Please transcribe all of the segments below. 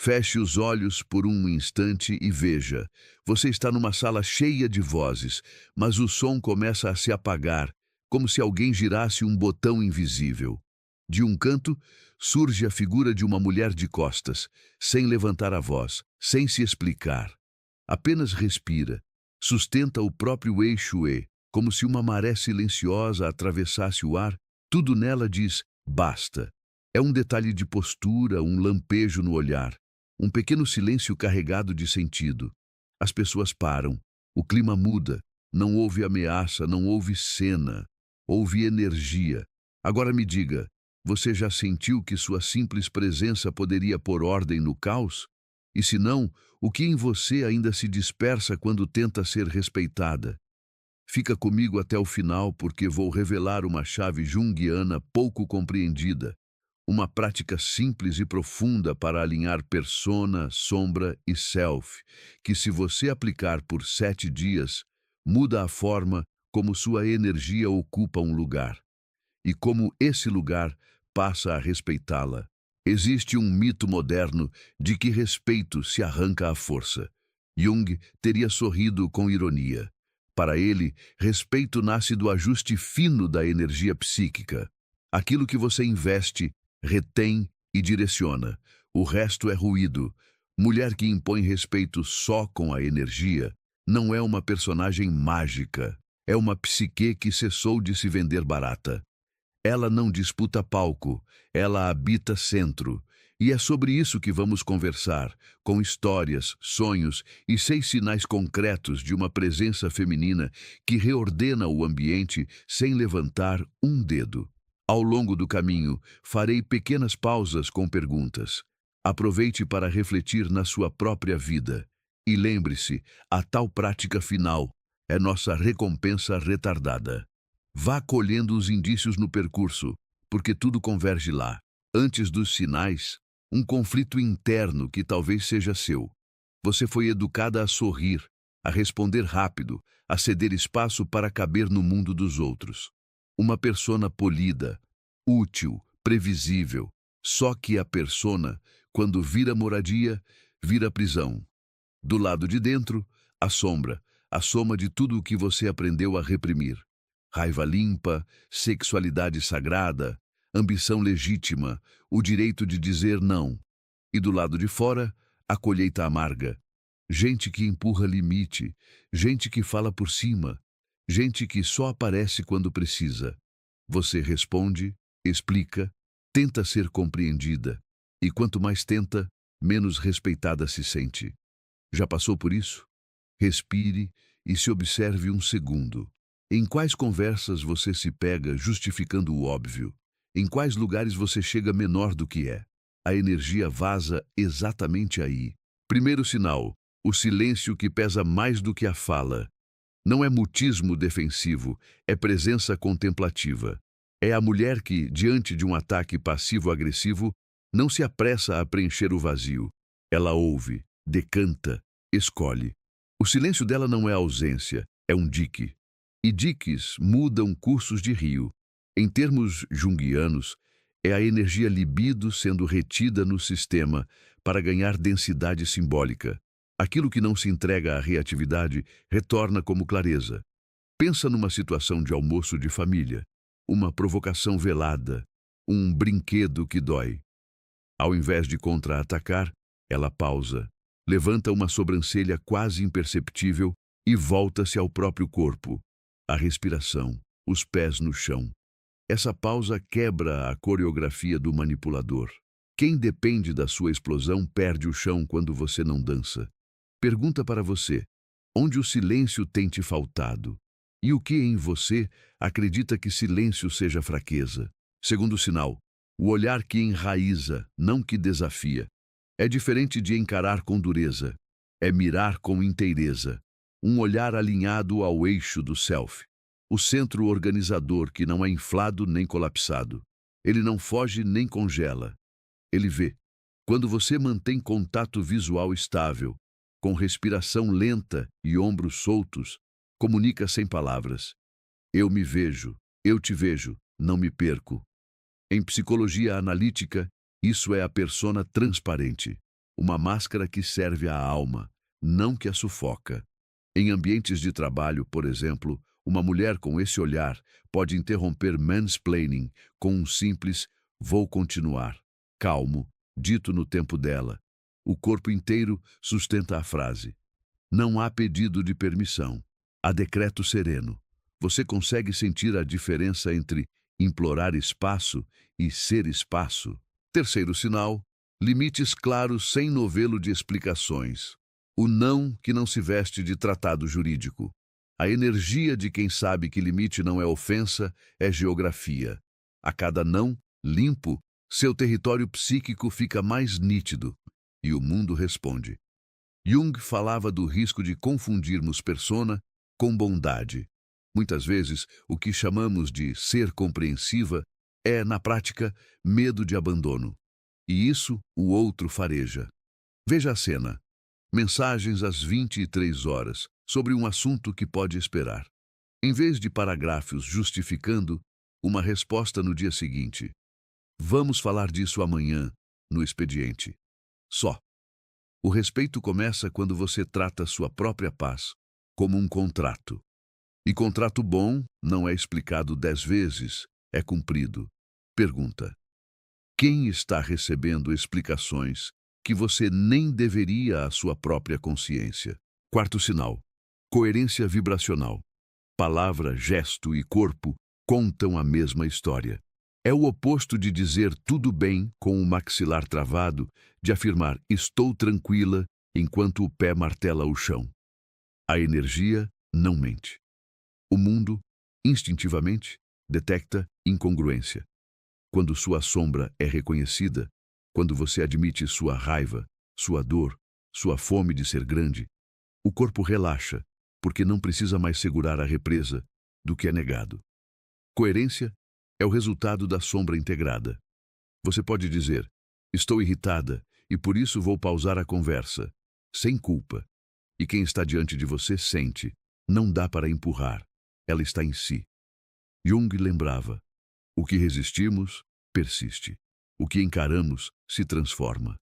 Feche os olhos por um instante e veja. Você está numa sala cheia de vozes, mas o som começa a se apagar, como se alguém girasse um botão invisível. De um canto, surge a figura de uma mulher de costas, sem levantar a voz, sem se explicar. Apenas respira, sustenta o próprio eixo E, como se uma maré silenciosa atravessasse o ar. Tudo nela diz basta. É um detalhe de postura, um lampejo no olhar, um pequeno silêncio carregado de sentido. As pessoas param, o clima muda, não houve ameaça, não houve cena, houve energia. Agora me diga, você já sentiu que sua simples presença poderia pôr ordem no caos? E se não, o que em você ainda se dispersa quando tenta ser respeitada? Fica comigo até o final porque vou revelar uma chave junguiana pouco compreendida. Uma prática simples e profunda para alinhar persona, sombra e self, que se você aplicar por 7 dias, muda a forma como sua energia ocupa um lugar. E como esse lugar passa a respeitá-la. Existe um mito moderno de que respeito se arranca à força. Jung teria sorrido com ironia. Para ele, respeito nasce do ajuste fino da energia psíquica. Aquilo que você investe, retém e direciona. O resto é ruído. Mulher que impõe respeito só com a energia não é uma personagem mágica. É uma psique que cessou de se vender barata. Ela não disputa palco, ela habita centro. E é sobre isso que vamos conversar, com histórias, sonhos e 6 sinais concretos de uma presença feminina que reordena o ambiente sem levantar um dedo. Ao longo do caminho, farei pequenas pausas com perguntas. Aproveite para refletir na sua própria vida. E lembre-se, a tal prática final é nossa recompensa retardada. Vá colhendo os indícios no percurso, porque tudo converge lá. Antes dos sinais, um conflito interno que talvez seja seu. Você foi educada a sorrir, a responder rápido, a ceder espaço para caber no mundo dos outros. Uma persona polida, útil, previsível. Só que a persona, quando vira moradia, vira prisão. Do lado de dentro, a sombra, a soma de tudo o que você aprendeu a reprimir. Raiva limpa, sexualidade sagrada, ambição legítima, o direito de dizer não. E do lado de fora, a colheita amarga. Gente que empurra limite, gente que fala por cima, gente que só aparece quando precisa. Você responde, explica, tenta ser compreendida. E quanto mais tenta, menos respeitada se sente. Já passou por isso? Respire e se observe um segundo. Em quais conversas você se pega justificando o óbvio? Em quais lugares você chega menor do que é? A energia vaza exatamente aí. Primeiro sinal, o silêncio que pesa mais do que a fala. Não é mutismo defensivo, é presença contemplativa. É a mulher que, diante de um ataque passivo-agressivo, não se apressa a preencher o vazio. Ela ouve, decanta, escolhe. O silêncio dela não é ausência, é um dique. E diques mudam cursos de rio. Em termos junguianos, é a energia libido sendo retida no sistema para ganhar densidade simbólica. Aquilo que não se entrega à reatividade retorna como clareza. Pensa numa situação de almoço de família, uma provocação velada, um brinquedo que dói. Ao invés de contra-atacar, ela pausa, levanta uma sobrancelha quase imperceptível e volta-se ao próprio corpo. A respiração, os pés no chão. Essa pausa quebra a coreografia do manipulador. Quem depende da sua explosão perde o chão quando você não dança. Pergunta para você, onde o silêncio tem te faltado? E o que em você acredita que silêncio seja fraqueza? Segundo sinal, o olhar que enraiza, não que desafia. É diferente de encarar com dureza. É mirar com inteireza. Um olhar alinhado ao eixo do self. O centro organizador que não é inflado nem colapsado. Ele não foge nem congela. Ele vê. Quando você mantém contato visual estável, com respiração lenta e ombros soltos, comunica sem palavras. Eu me vejo, eu te vejo, não me perco. Em psicologia analítica, isso é a persona transparente. uma máscara que serve à alma, não que a sufoca. Em ambientes de trabalho, por exemplo, uma mulher com esse olhar pode interromper mansplaining com um simples "vou continuar", calmo, dito no tempo dela. O corpo inteiro sustenta a frase. Não há pedido de permissão, há decreto sereno. Você consegue sentir a diferença entre implorar espaço e ser espaço? Terceiro sinal: limites claros sem novelo de explicações. O não que não se veste de tratado jurídico. A energia de quem sabe que limite não é ofensa, é geografia. A cada não, limpo, seu território psíquico fica mais nítido. E o mundo responde. Jung falava do risco de confundirmos persona com bondade. Muitas vezes, o que chamamos de ser compreensiva é, na prática, medo de abandono. E isso o outro fareja. Veja a cena. Mensagens às 23 horas, sobre um assunto que pode esperar. Em vez de parágrafos justificando, uma resposta no dia seguinte. Vamos falar disso amanhã, no expediente. Só. O respeito começa quando você trata sua própria paz como um contrato. E contrato bom não é explicado 10 vezes, é cumprido. Pergunta: quem está recebendo explicações que você nem deveria à sua própria consciência? Quarto sinal: coerência vibracional. Palavra, gesto e corpo contam a mesma história. É o oposto de dizer tudo bem com o maxilar travado, de afirmar estou tranquila enquanto o pé martela o chão. A energia não mente. O mundo, instintivamente, detecta incongruência. Quando sua sombra é reconhecida, quando você admite sua raiva, sua dor, sua fome de ser grande, o corpo relaxa, porque não precisa mais segurar a represa do que é negado. Coerência é o resultado da sombra integrada. Você pode dizer, estou irritada e por isso vou pausar a conversa, sem culpa. E quem está diante de você sente, não dá para empurrar, ela está em si. Jung lembrava, o que resistimos, persiste. O que encaramos, se transforma.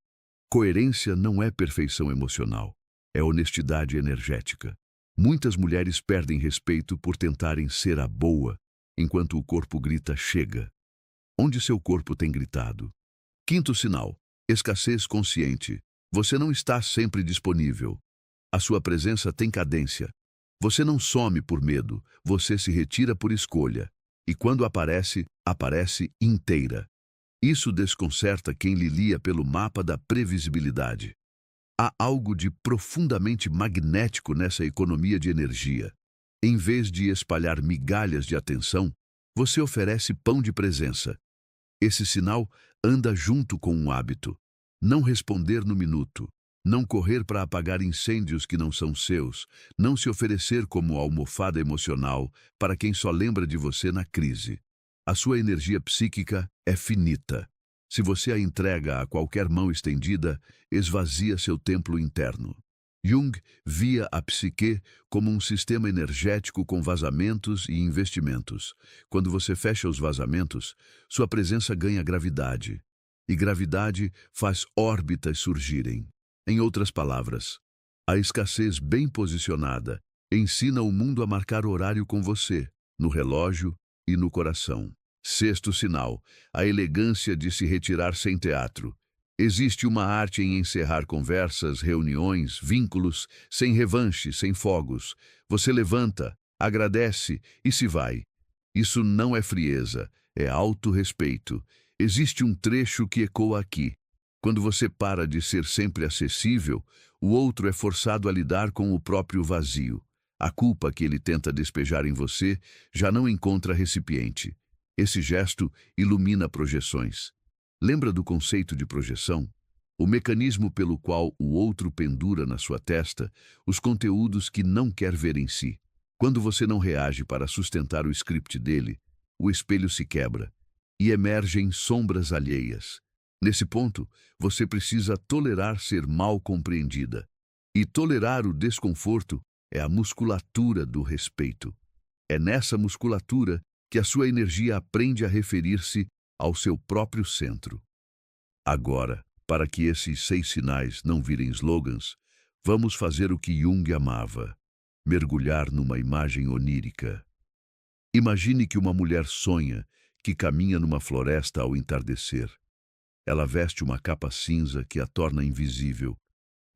Coerência não é perfeição emocional, é honestidade energética. Muitas mulheres perdem respeito por tentarem ser a boa, enquanto o corpo grita chega. Onde seu corpo tem gritado? Quinto sinal: escassez consciente. Você não está sempre disponível. A sua presença tem cadência. Você não some por medo, você se retira por escolha. E quando aparece, aparece inteira. Isso desconcerta quem lhe lia pelo mapa da previsibilidade. Há algo de profundamente magnético nessa economia de energia. Em vez de espalhar migalhas de atenção, você oferece pão de presença. Esse sinal anda junto com um hábito. Não responder no minuto, não correr para apagar incêndios que não são seus, não se oferecer como almofada emocional para quem só lembra de você na crise. A sua energia psíquica é finita. Se você a entrega a qualquer mão estendida, esvazia seu templo interno. Jung via a psique como um sistema energético com vazamentos e investimentos. Quando você fecha os vazamentos, sua presença ganha gravidade. E gravidade faz órbitas surgirem. Em outras palavras, a escassez bem posicionada ensina o mundo a marcar horário com você, no relógio e no coração. Sexto sinal: a elegância de se retirar sem teatro. Existe uma arte em encerrar conversas, reuniões, vínculos, sem revanche, sem fogos. Você levanta, agradece e se vai. Isso não é frieza, é autorrespeito. Existe um trecho que ecoa aqui. Quando você para de ser sempre acessível, o outro é forçado a lidar com o próprio vazio. A culpa que ele tenta despejar em você já não encontra recipiente. Esse gesto ilumina projeções. Lembra do conceito de projeção? O mecanismo pelo qual o outro pendura na sua testa os conteúdos que não quer ver em si. Quando você não reage para sustentar o script dele, o espelho se quebra e emergem sombras alheias. Nesse ponto, você precisa tolerar ser mal compreendida. E tolerar o desconforto é a musculatura do respeito. É nessa musculatura que a sua energia aprende a referir-se ao seu próprio centro. Agora, Para que esses 6 sinais não virem slogans, vamos fazer o que Jung amava: mergulhar numa imagem onírica. Imagine que uma mulher sonha que caminha numa floresta ao entardecer. Ela veste uma capa cinza que a torna invisível.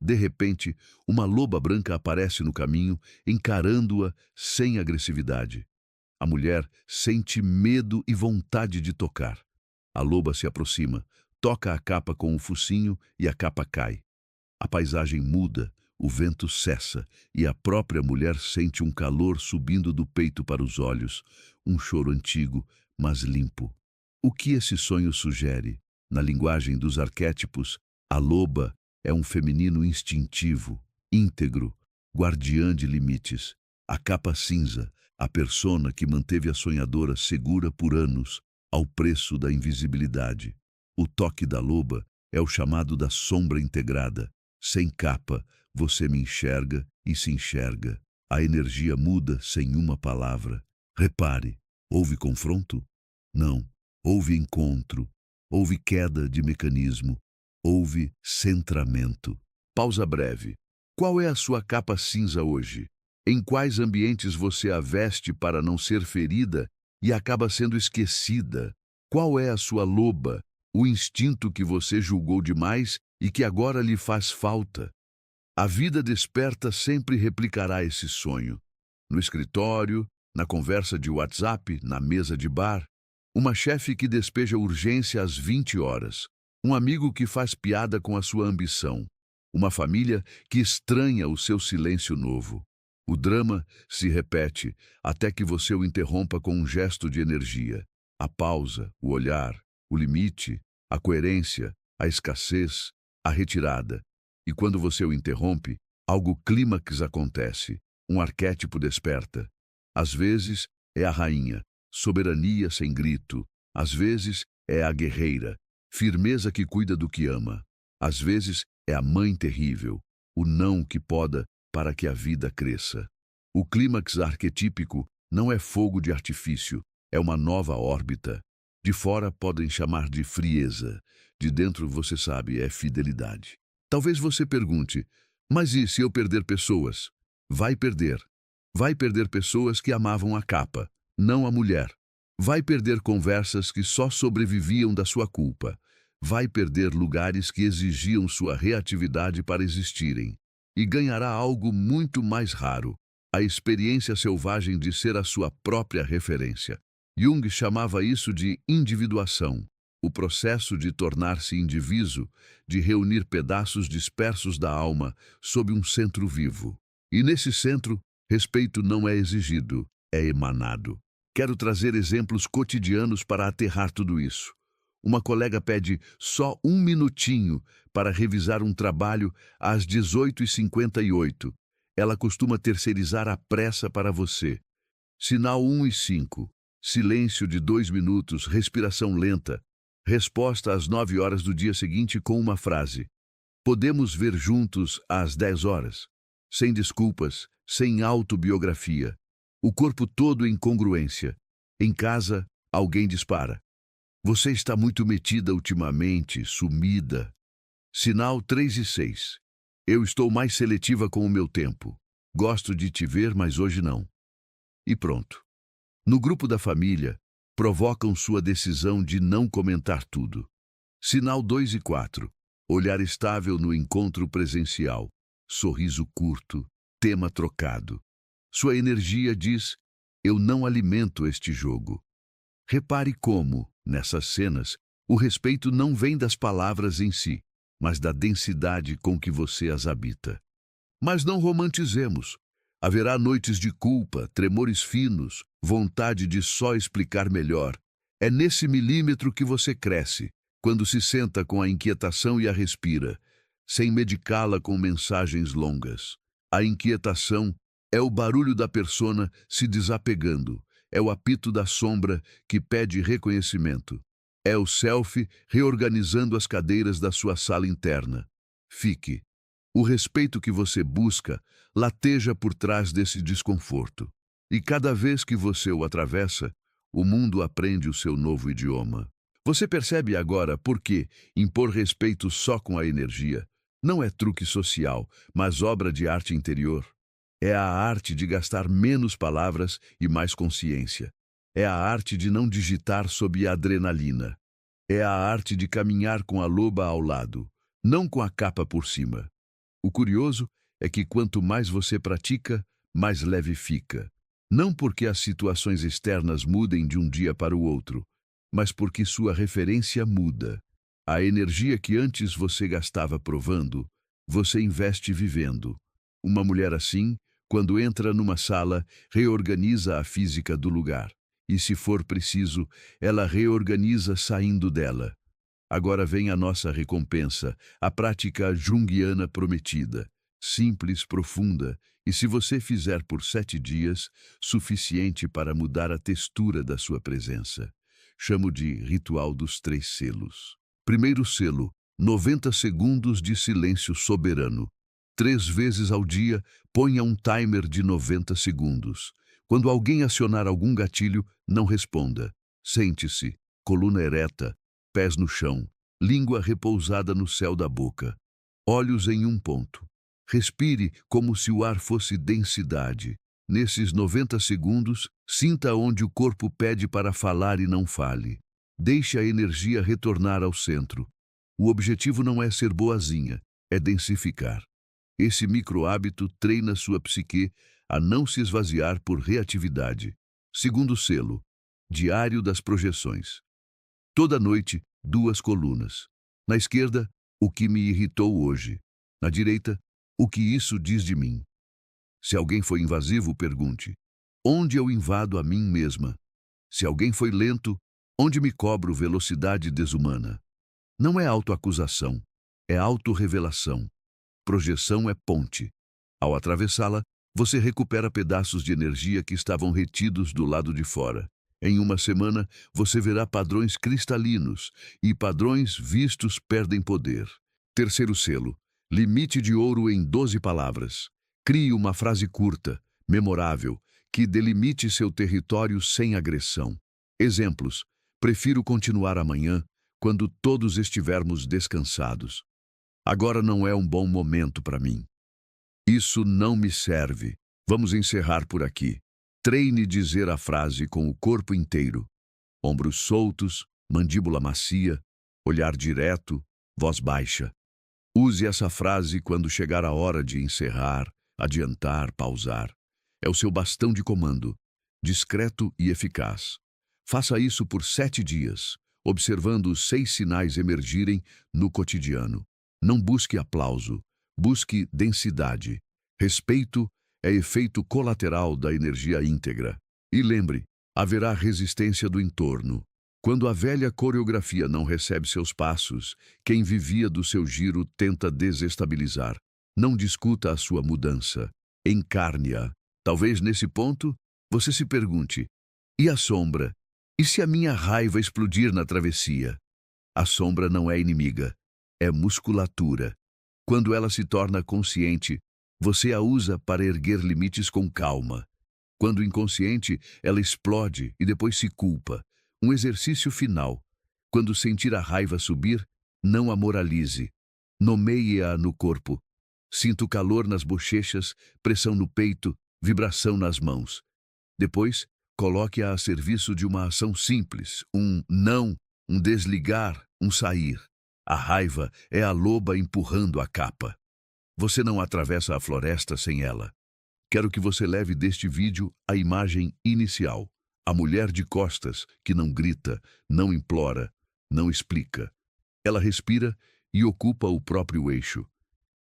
De repente, uma loba branca aparece no caminho, encarando-a sem agressividade. A mulher sente medo e vontade de tocar. A loba se aproxima, toca a capa com o focinho e a capa cai. A paisagem muda, o vento cessa e a própria mulher sente um calor subindo do peito para os olhos, um choro antigo, mas limpo. O que esse sonho sugere? Na linguagem dos arquétipos, a loba é um feminino instintivo, íntegro, guardiã de limites. A capa cinza, a persona que manteve a sonhadora segura por anos, ao preço da invisibilidade. O toque da loba é o chamado da sombra integrada. Sem capa, você me enxerga e se enxerga. A energia muda sem uma palavra. Repare, houve confronto? Não. Houve encontro. Houve queda de mecanismo. Houve centramento. Pausa breve. Qual é a sua capa cinza hoje? Em quais ambientes você a veste para não ser ferida e acaba sendo esquecida? Qual é a sua loba, o instinto que você julgou demais e que agora lhe faz falta? A vida desperta sempre replicará esse sonho. No escritório, na conversa de WhatsApp, na mesa de bar, uma chefe que despeja urgência às 20 horas, um amigo que faz piada com a sua ambição, uma família que estranha o seu silêncio novo. O drama se repete até que você o interrompa com um gesto de energia. A pausa, o olhar, o limite, a coerência, a escassez, a retirada. E quando você o interrompe, algo clímax acontece, um arquétipo desperta. Às vezes é a rainha, soberania sem grito. Às vezes é a guerreira, firmeza que cuida do que ama. Às vezes é a mãe terrível, o não que poda para que a vida cresça. O clímax arquetípico não é fogo de artifício, é uma nova órbita. De fora podem chamar de frieza, de dentro você sabe, é fidelidade. Talvez você pergunte, mas e se eu perder pessoas? Vai perder. Vai perder pessoas que amavam a capa, não a mulher. Vai perder conversas que só sobreviviam da sua culpa. Vai perder lugares que exigiam sua reatividade para existirem. E ganhará algo muito mais raro, a experiência selvagem de ser a sua própria referência. Jung chamava isso de individuação, o processo de tornar-se indivíduo, de reunir pedaços dispersos da alma sob um centro vivo. E nesse centro, respeito não é exigido, é emanado. Quero trazer exemplos cotidianos para aterrar tudo isso. Uma colega pede só um minutinho para revisar um trabalho às 18h58. Ela costuma terceirizar a pressa para você. Sinal 1 e 5. Silêncio de 2 minutos, respiração lenta. Resposta às 9 horas do dia seguinte com uma frase. Podemos ver juntos às 10 horas. Sem desculpas, sem autobiografia. O corpo todo em congruência. Em casa, alguém dispara. Você está muito metida ultimamente, sumida. Sinal 3 e 6. Eu estou mais seletiva com o meu tempo. Gosto de te ver, mas hoje não. E pronto. No grupo da família, provocam sua decisão de não comentar tudo. Sinal 2 e 4. Olhar estável no encontro presencial. Sorriso curto, tema trocado. Sua energia diz, eu não alimento este jogo. Repare como, nessas cenas, o respeito não vem das palavras em si, mas da densidade com que você as habita. Mas não romantizemos. Haverá noites de culpa, tremores finos, vontade de só explicar melhor. É nesse milímetro que você cresce, quando se senta com a inquietação e a respira, sem medicá-la com mensagens longas. A inquietação é o barulho da persona se desapegando, é o apito da sombra que pede reconhecimento. É o self reorganizando as cadeiras da sua sala interna. Fique. O respeito que você busca lateja por trás desse desconforto. E cada vez que você o atravessa, o mundo aprende o seu novo idioma. Você percebe agora por que impor respeito só com a energia não é truque social, mas obra de arte interior? É a arte de gastar menos palavras e mais consciência. É a arte de não digitar sob adrenalina. É a arte de caminhar com a loba ao lado, não com a capa por cima. O curioso é que quanto mais você pratica, mais leve fica. Não porque as situações externas mudem de um dia para o outro, mas porque sua referência muda. A energia que antes você gastava provando, você investe vivendo. Uma mulher assim, quando entra numa sala, reorganiza a física do lugar. E, se for preciso, ela reorganiza saindo dela. Agora vem a nossa recompensa, a prática junguiana prometida. Simples, profunda, e se você fizer por 7 dias, suficiente para mudar a textura da sua presença. Chamo de ritual dos 3 selos. Primeiro selo, 90 segundos de silêncio soberano. 3 vezes ao dia, ponha um timer de 90 segundos. Quando alguém acionar algum gatilho, não responda. Sente-se, coluna ereta, pés no chão, língua repousada no céu da boca. Olhos em um ponto. Respire como se o ar fosse densidade. Nesses 90 segundos, sinta onde o corpo pede para falar e não fale. Deixe a energia retornar ao centro. O objetivo não é ser boazinha, é densificar. Esse micro-hábito treina sua psique a não se esvaziar por reatividade. Segundo selo, Diário das Projeções. Toda noite, 2 colunas. Na esquerda, o que me irritou hoje. Na direita, o que isso diz de mim. Se alguém foi invasivo, pergunte: onde eu invado a mim mesma? Se alguém foi lento, onde me cobro velocidade desumana? Não é autoacusação, é autorrevelação. Projeção é ponte. Ao atravessá-la, você recupera pedaços de energia que estavam retidos do lado de fora. Em uma semana, você verá padrões cristalinos, e padrões vistos perdem poder. Terceiro selo, limite de ouro em 12 palavras. Crie uma frase curta, memorável, que delimite seu território sem agressão. Exemplos: prefiro continuar amanhã, quando todos estivermos descansados. Agora não é um bom momento para mim. Isso não me serve. Vamos encerrar por aqui. Treine dizer a frase com o corpo inteiro. Ombros soltos, mandíbula macia, olhar direto, voz baixa. Use essa frase quando chegar a hora de encerrar, adiantar, pausar. É o seu bastão de comando, discreto e eficaz. Faça isso por 7 dias, observando os 6 sinais emergirem no cotidiano. Não busque aplauso, busque densidade. Respeito é efeito colateral da energia íntegra. E lembre, haverá resistência do entorno. Quando a velha coreografia não recebe seus passos, quem vivia do seu giro tenta desestabilizar. Não discuta a sua mudança, encarne-a. Talvez nesse ponto, você se pergunte: e a sombra? E se a minha raiva explodir na travessia? A sombra não é inimiga, é musculatura. Quando ela se torna consciente, você a usa para erguer limites com calma. Quando inconsciente, ela explode e depois se culpa. Um exercício final. Quando sentir a raiva subir, não a moralize. Nomeie-a no corpo. Sinta o calor nas bochechas, pressão no peito, vibração nas mãos. Depois, coloque-a a serviço de uma ação simples, um não, um desligar, um sair. A raiva é a loba empurrando a capa. Você não atravessa a floresta sem ela. Quero que você leve deste vídeo a imagem inicial. A mulher de costas, que não grita, não implora, não explica. Ela respira e ocupa o próprio eixo.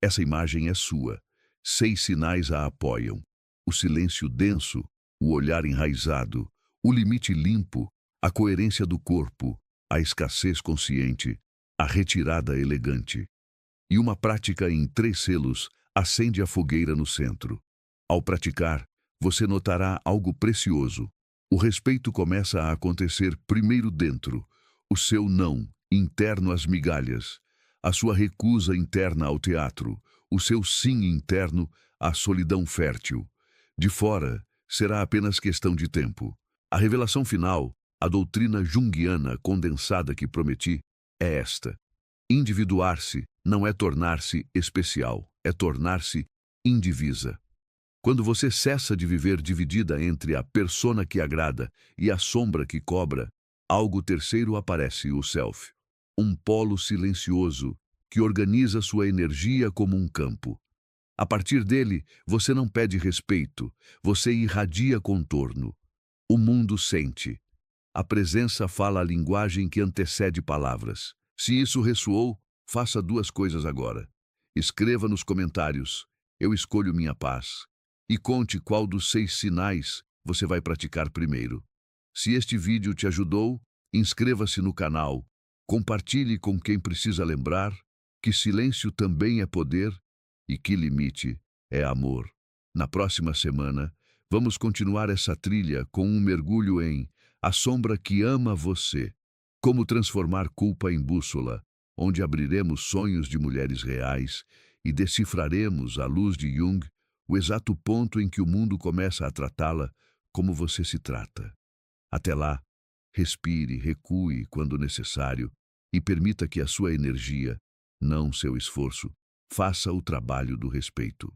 Essa imagem é sua. 6 sinais a apoiam: o silêncio denso, o olhar enraizado, o limite limpo, a coerência do corpo, a escassez consciente, a retirada elegante. E uma prática em 3 selos acende a fogueira no centro. Ao praticar, você notará algo precioso. O respeito começa a acontecer primeiro dentro. O seu não, interno às migalhas. A sua recusa interna ao teatro. O seu sim interno à solidão fértil. De fora, será apenas questão de tempo. A revelação final A doutrina junguiana condensada que prometi é esta: individuar-se não é tornar-se especial, é tornar-se indivisa. Quando você cessa de viver dividida entre a persona que agrada e a sombra que cobra, algo terceiro aparece, o self. Um polo silencioso que organiza sua energia como um campo. A partir dele, você não pede respeito, você irradia contorno. O mundo sente. A presença fala a linguagem que antecede palavras. Se isso ressoou, faça duas coisas agora. Escreva nos comentários: eu escolho minha paz. E conte qual dos 6 sinais você vai praticar primeiro. Se este vídeo te ajudou, inscreva-se no canal. Compartilhe com quem precisa lembrar que silêncio também é poder e que limite é amor. Na próxima semana, vamos continuar essa trilha com um mergulho em A Sombra que Ama Você. Como transformar culpa em bússola, onde abriremos sonhos de mulheres reais e decifraremos, à luz de Jung, o exato ponto em que o mundo começa a tratá-la como você se trata. Até lá, respire, recue quando necessário e permita que a sua energia, não seu esforço, faça o trabalho do respeito.